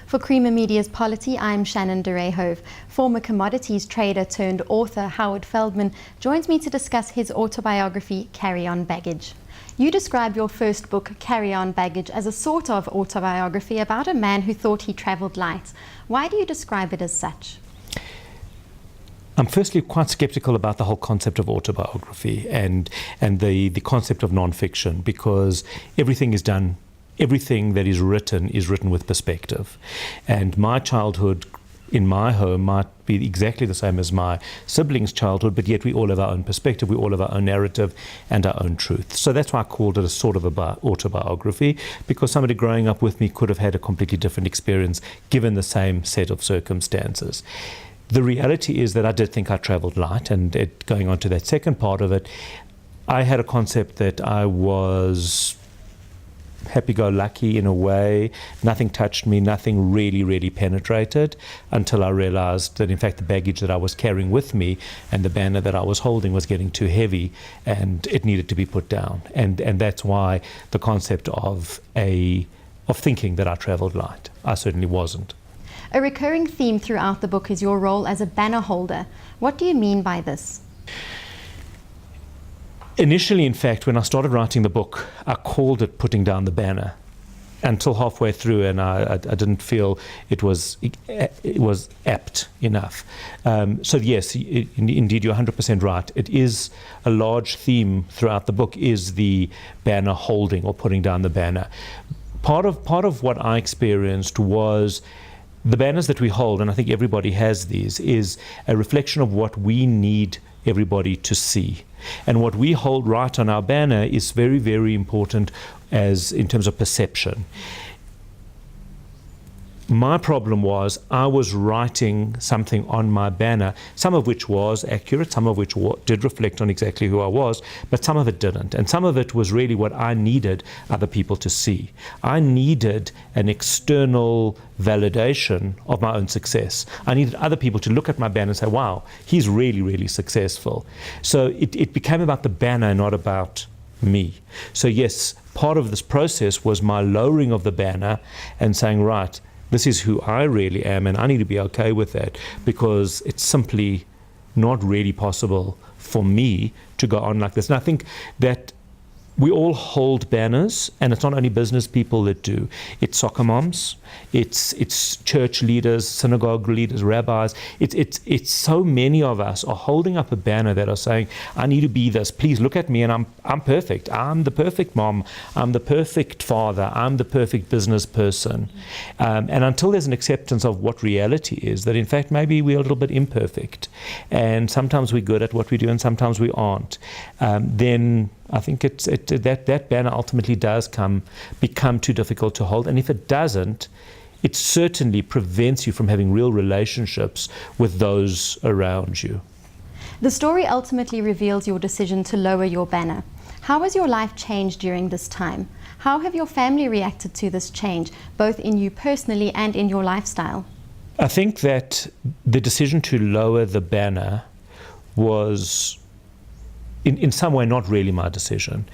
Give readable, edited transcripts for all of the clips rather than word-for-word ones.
For Creamer Media's Polity, I'm Shannon de Rehove. Former Commodities trader turned author Howard Feldman joins me to discuss his autobiography, Carry On Baggage. You describe your first book, Carry On Baggage, as a sort of autobiography about a man who thought he travelled light. Why do you describe it as such? I'm firstly quite skeptical about the whole concept of autobiography and the concept of non-fiction, because everything that is written with perspective. And my childhood in my home might be exactly the same as my siblings' childhood, but yet we all have our own perspective, we all have our own narrative and our own truth. So that's why I called it a sort of autobiography, because somebody growing up with me could have had a completely different experience given the same set of circumstances. The reality is that I did think I travelled light, and going on to that second part of it, I had a concept that I was happy-go-lucky in a way. Nothing touched me, nothing really penetrated, until I realised that in fact the baggage that I was carrying with me and the banner that I was holding was getting too heavy and it needed to be put down. And that's why the concept of thinking that I travelled light. I certainly wasn't. A recurring theme throughout the book is your role as a banner holder. What do you mean by this? Initially, in fact, when I started writing the book, I called it putting down the banner until halfway through, and I didn't feel it was apt enough. So yes, indeed, you're 100% right. It is a large theme throughout the book, is the banner holding or putting down the banner. Part of what I experienced was the banners that we hold, and I think everybody has these, is a reflection of what we need everybody to see. And what we hold right on our banner is very important as in terms of perception. My problem was I was writing something on my banner, some of which was accurate, some of which did reflect on exactly who I was, but some of it didn't. And some of it was really what I needed other people to see. I needed an external validation of my own success. I needed other people to look at my banner and say, wow, he's really successful. So it became about the banner, not about me. So yes, part of this process was my lowering of the banner and saying, right, this is who I really am, and I need to be okay with that, because it's simply not really possible for me to go on like this. And I think that we all hold banners, and it's not only business people that do. It's soccer moms, it's church leaders, synagogue leaders, rabbis. It's so many of us are holding up a banner that are saying, I need to be this. Please look at me, and I'm perfect. I'm the perfect mom. I'm the perfect father. I'm the perfect business person. And until there's an acceptance of what reality is, that in fact maybe we're a little bit imperfect, and sometimes we're good at what we do, and sometimes we aren't, then I think that banner ultimately does become too difficult to hold. And if it doesn't, it certainly prevents you from having real relationships with those around you. The story ultimately reveals your decision to lower your banner. How has your life changed during this time? How have your family reacted to this change, both in you personally and in your lifestyle? I think that the decision to lower the banner was in some way not really my decision.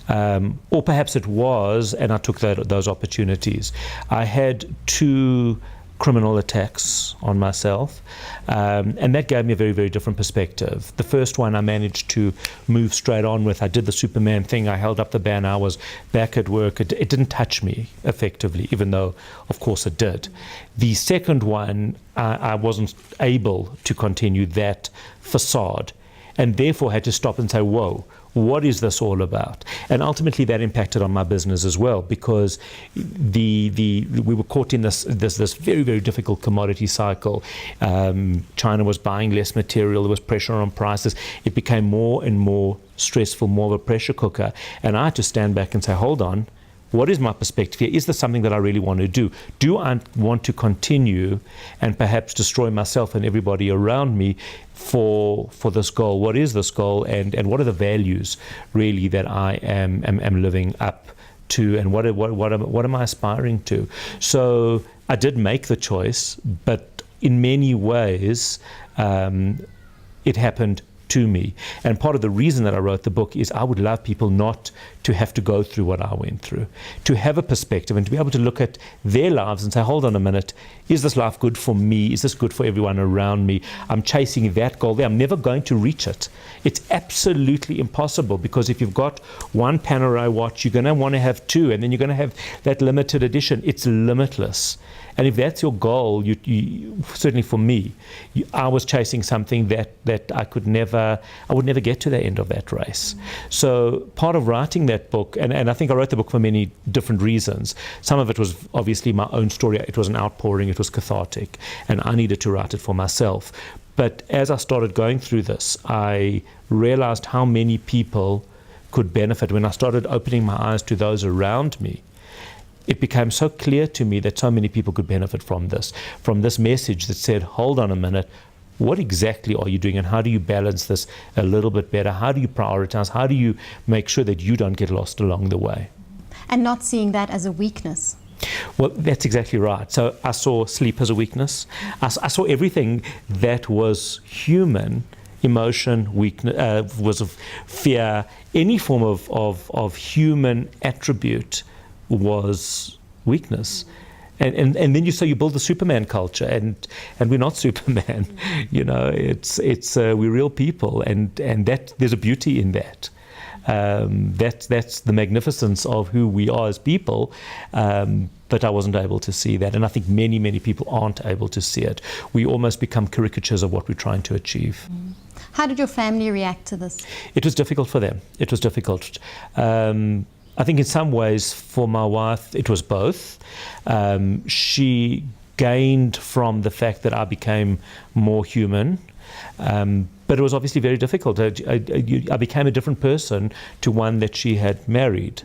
Or perhaps it was, and I took those opportunities. I had 2 criminal attacks on myself, and that gave me a very different perspective. The first one I managed to move straight on with. I did the Superman thing. I held up the banner. I was back at work. It didn't touch me effectively, even though of course it did. The second one, I wasn't able to continue that facade, and therefore had to stop and say, whoa, what is this all about? And ultimately that impacted on my business as well, because we were caught in this very difficult commodity cycle. China was buying less material, there was pressure on prices. It became more and more stressful, more of a pressure cooker. And I had to stand back and say, hold on, what is my perspective here? Is this something that I really want to do? Do I want to continue and perhaps destroy myself and everybody around me for this goal? What is this goal, and what are the values really that I am living up to, and what am I aspiring to? So I did make the choice, but in many ways it happened to me. And part of the reason that I wrote the book is I would love people not to have to go through what I went through, to have a perspective and to be able to look at their lives and say, hold on a minute, is this life good for me? Is this good for everyone around me? I'm chasing that goal there. I'm never going to reach it. It's absolutely impossible, because if you've got one Panerai watch, you're going to want to have two, and then you're going to have that limited edition. It's limitless. And if that's your goal, you certainly for me, I was chasing something that I would never get to the end of that race. So part of writing that book, and I think I wrote the book for many different reasons. Some of it was obviously my own story. It was an outpouring. It was cathartic, and I needed to write it for myself. But as I started going through this, I realized how many people could benefit. When I started opening my eyes to those around me, it became so clear to me that so many people could benefit from this message that said, hold on a minute, what exactly are you doing, and how do you balance this a little bit better? How do you prioritize? How do you make sure that you don't get lost along the way? And not seeing that as a weakness. Well, that's exactly right. So I saw sleep as a weakness. I saw everything that was human, emotion, weakness, was of fear, any form of human attribute was weakness. And then you build the Superman culture, and we're not Superman. We're real people, and that there's a beauty in that. That's the magnificence of who we are as people. But I wasn't able to see that, and I think many people aren't able to see it. We almost become caricatures of what we're trying to achieve. How did your family react to this? It was difficult for them. It was difficult. I think in some ways for my wife it was both. She gained from the fact that I became more human, but it was obviously very difficult. I became a different person to one that she had married.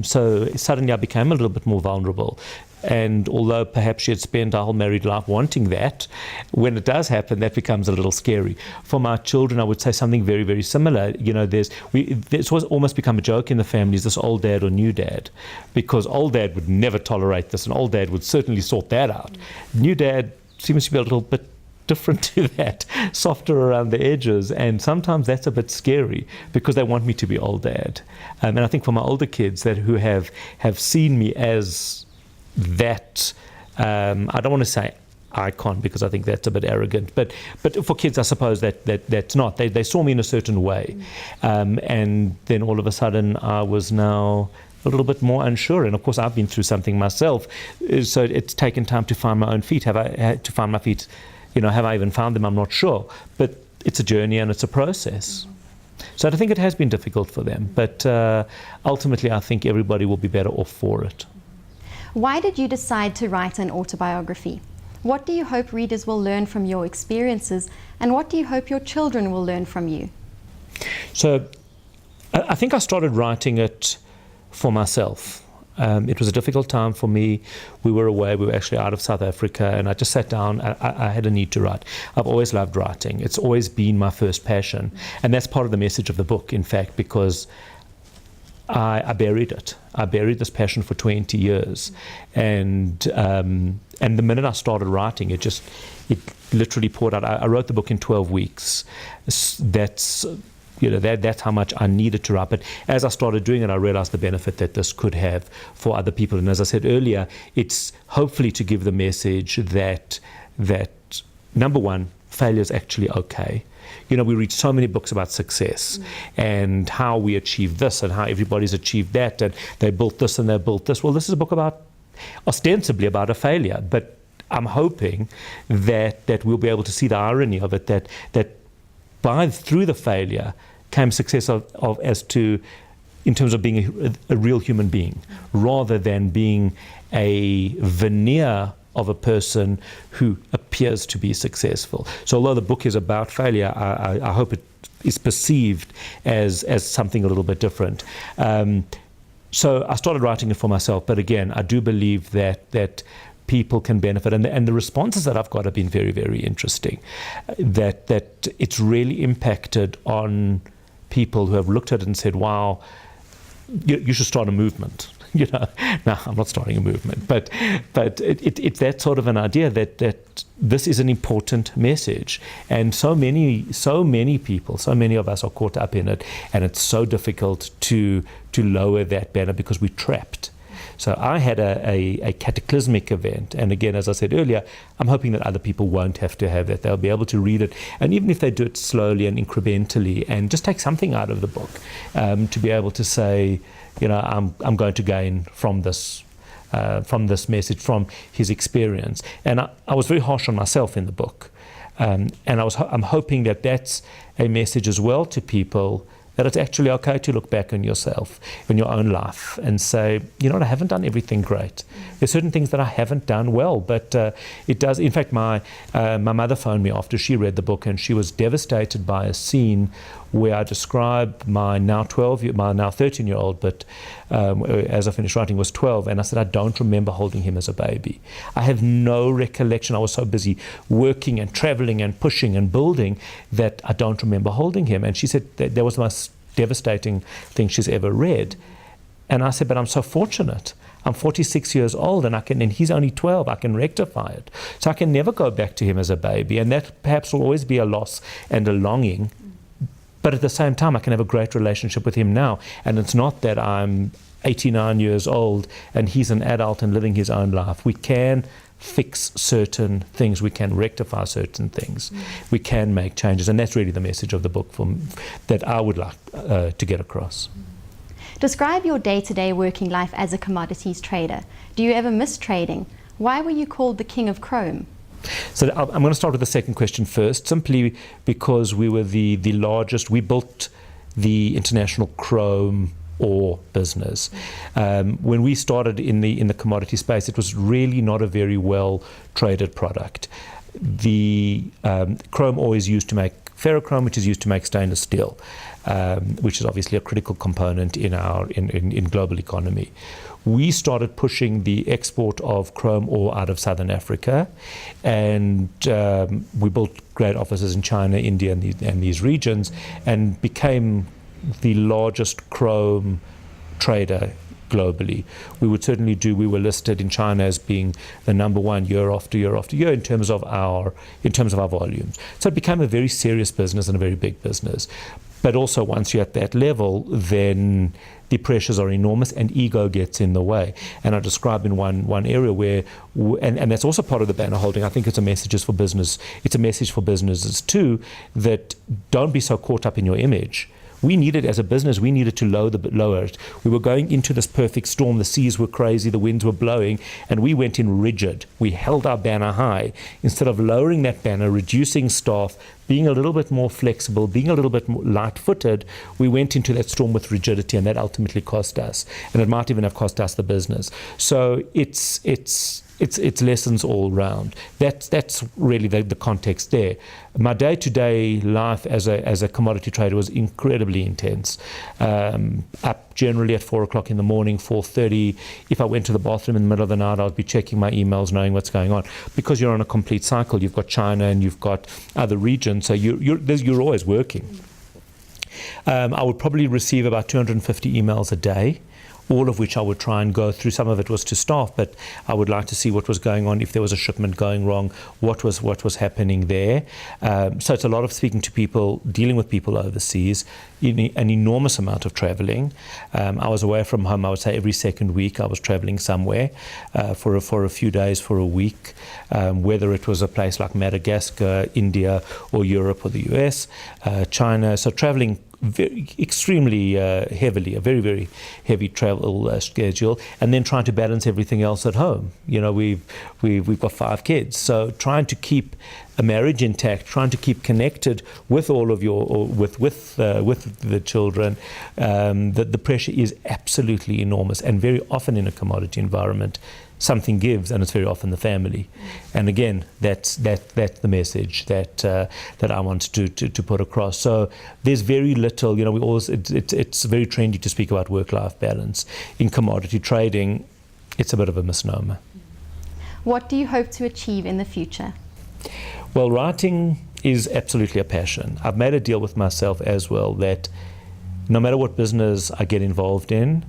So suddenly I became a little bit more vulnerable. And although perhaps she had spent her whole married life wanting that, when it does happen, that becomes a little scary. For my children, I would say something very, very similar. This was almost become a joke in the family, is this old dad or new dad? Because old dad would never tolerate this, and old dad would certainly sort that out. New dad seems to be a little bit different to that, softer around the edges, and sometimes that's a bit scary because they want me to be old dad. And I think for my older kids who have seen me as that, I don't want to say icon because I think that's a bit arrogant, but for kids I suppose that's not. They saw me in a certain way, and then all of a sudden I was now a little bit more unsure. And of course I've been through something myself, so it's taken time to find my own feet. Have I had to find my feet? Have I even found them? I'm not sure, but it's a journey and it's a process. So I think it has been difficult for them, but ultimately I think everybody will be better off for it. Why did you decide to write an autobiography? What do you hope readers will learn from your experiences, and what do you hope your children will learn from you? So I think I started writing it for myself. It was a difficult time for me. We were away, we were actually out of South Africa, and I just sat down. I had a need to write. I've always loved writing. It's always been my first passion. And that's part of the message of the book, in fact, because I buried it. I buried this passion for 20 years. And the minute I started writing, it literally poured out. I wrote the book in 12 weeks. That's how much I needed to write. But as I started doing it, I realized the benefit that this could have for other people. And as I said earlier, it's hopefully to give the message that number one, failure is actually okay. We read so many books about success and how we achieved this and how everybody's achieved that, and they built this and they built this. Well, this is a book ostensibly about a failure, but I'm hoping that we'll be able to see the irony of it, that through the failure came success in terms of being a real human being, rather than being a veneer of a person who appears to be successful. So although the book is about failure, I hope it is perceived as something a little bit different. So I started writing it for myself, but again, I do believe that people can benefit, and the responses that I've got have been very, very interesting. That it's really impacted on people who have looked at it and said, wow, you should start a movement. No, I'm not starting a movement, but it's that sort of an idea that this is an important message, and so many people, so many of us are caught up in it, and it's so difficult to lower that banner because we're trapped. So I had a cataclysmic event, and again, as I said earlier, I'm hoping that other people won't have to have that. They'll be able to read it, and even if they do it slowly and incrementally, and just take something out of the book, to be able to say, I'm going to gain from this message, from his experience. And I was very harsh on myself in the book, and I'm hoping that that's a message as well to people, that it's actually okay to look back on yourself, in your own life, and say, I haven't done everything great. There's certain things that I haven't done well, but it does. In fact, my mother phoned me after she read the book, and she was devastated by a scene where I described my now 13-year-old, but as I finished writing, was 12, and I said, I don't remember holding him as a baby. I have no recollection. I was so busy working and traveling and pushing and building that I don't remember holding him. And she said that was the most devastating thing she's ever read. And I said, but I'm so fortunate. I'm 46 years old, and he's only 12. I can rectify it. So I can never go back to him as a baby, and that perhaps will always be a loss and a longing. But at the same time, I can have a great relationship with him now. And it's not that I'm 89 years old and he's an adult and living his own life. We can fix certain things. We can rectify certain things. We can make changes. And that's really the message of the book that I would like to get across. Describe your day-to-day working life as a commodities trader. Do you ever miss trading? Why were you called the King of Chrome? So I'm going to start with the second question first, simply because we were the largest. We built the international chrome ore business. When we started in the commodity space, it was really not a very well traded product. The chrome ore is used to make ferrochrome, which is used to make stainless steel, which is obviously a critical component in global economy. We started pushing the export of chrome ore out of Southern Africa, and we built great offices in China, India, and these regions, and became the largest chrome trader globally. We were listed in China as being the number one year after year after year in terms of our volumes. So it became a very serious business and a very big business. But also, once you're at that level, then the pressures are enormous and ego gets in the way. And I describe in one area where, and that's also part of the banner holding, I think it's a message for business. It's a message for businesses too, that don't be so caught up in your image. We needed, as a business, we needed to lower it. We were going into this perfect storm. The seas were crazy, the winds were blowing, and we went in rigid. We held our banner high. Instead of lowering that banner, reducing staff, being a little bit more flexible, being a little bit more light-footed, we went into that storm with rigidity, and that ultimately cost us. And it might even have cost us the business. So it's lessons all round. That's really the context there. My day-to-day life as a commodity trader was incredibly intense. Up generally at 4 o'clock in the morning, 4:30. If I went to the bathroom in the middle of the night, I'd be checking my emails, knowing what's going on. Because you're on a complete cycle. You've got China and you've got other regions, so you're always working. I would probably receive about 250 emails a day, all of which I would try and go through. Some of it was to staff, but I would like to see what was going on, if there was a shipment going wrong, what was happening there. So it's a lot of speaking to people, dealing with people overseas, an enormous amount of traveling. I was away from home, I would say every second week I was traveling somewhere for a few days, for a week, whether it was a place like Madagascar, India, or Europe, or the US, China. So traveling extremely heavily, a very, very heavy travel schedule, and then trying to balance everything else at home. We've got 5 kids, so trying to keep a marriage intact, trying to keep connected with all of with the children. The pressure is absolutely enormous, and very often in a commodity environment, something gives, and it's very often the family. And again, that's the message that I want to put across. So there's very little, it's very trendy to speak about work-life balance. In commodity trading, it's a bit of a misnomer. What do you hope to achieve in the future? Well, writing is absolutely a passion. I've made a deal with myself as well that no matter what business I get involved in,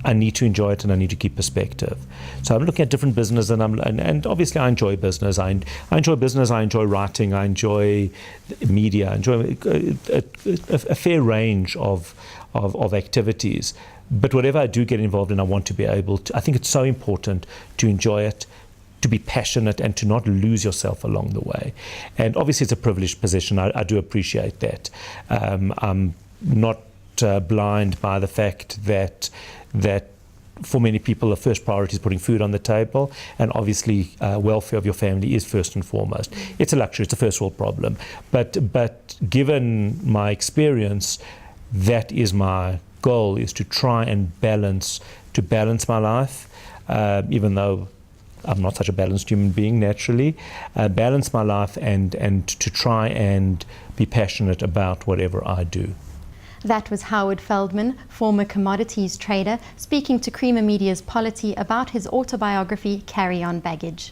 I need to enjoy it and I need to keep perspective. So I'm looking at different business, and obviously I enjoy business. I enjoy business. I enjoy writing. I enjoy media. I enjoy a fair range of activities. But whatever I do get involved in, I want to be able to. I think it's so important to enjoy it, to be passionate, and to not lose yourself along the way. And obviously, it's a privileged position. I do appreciate that. I'm not blind by the fact that for many people, the first priority is putting food on the table, and obviously welfare of your family is first and foremost. It's a luxury, it's a first world problem. But given my experience, that is my goal, is to try and balance my life, even though I'm not such a balanced human being naturally, balance my life and to try and be passionate about whatever I do. That was Howard Feldman, former commodities trader, speaking to Creamer Media's Polity about his autobiography, Carry On Baggage.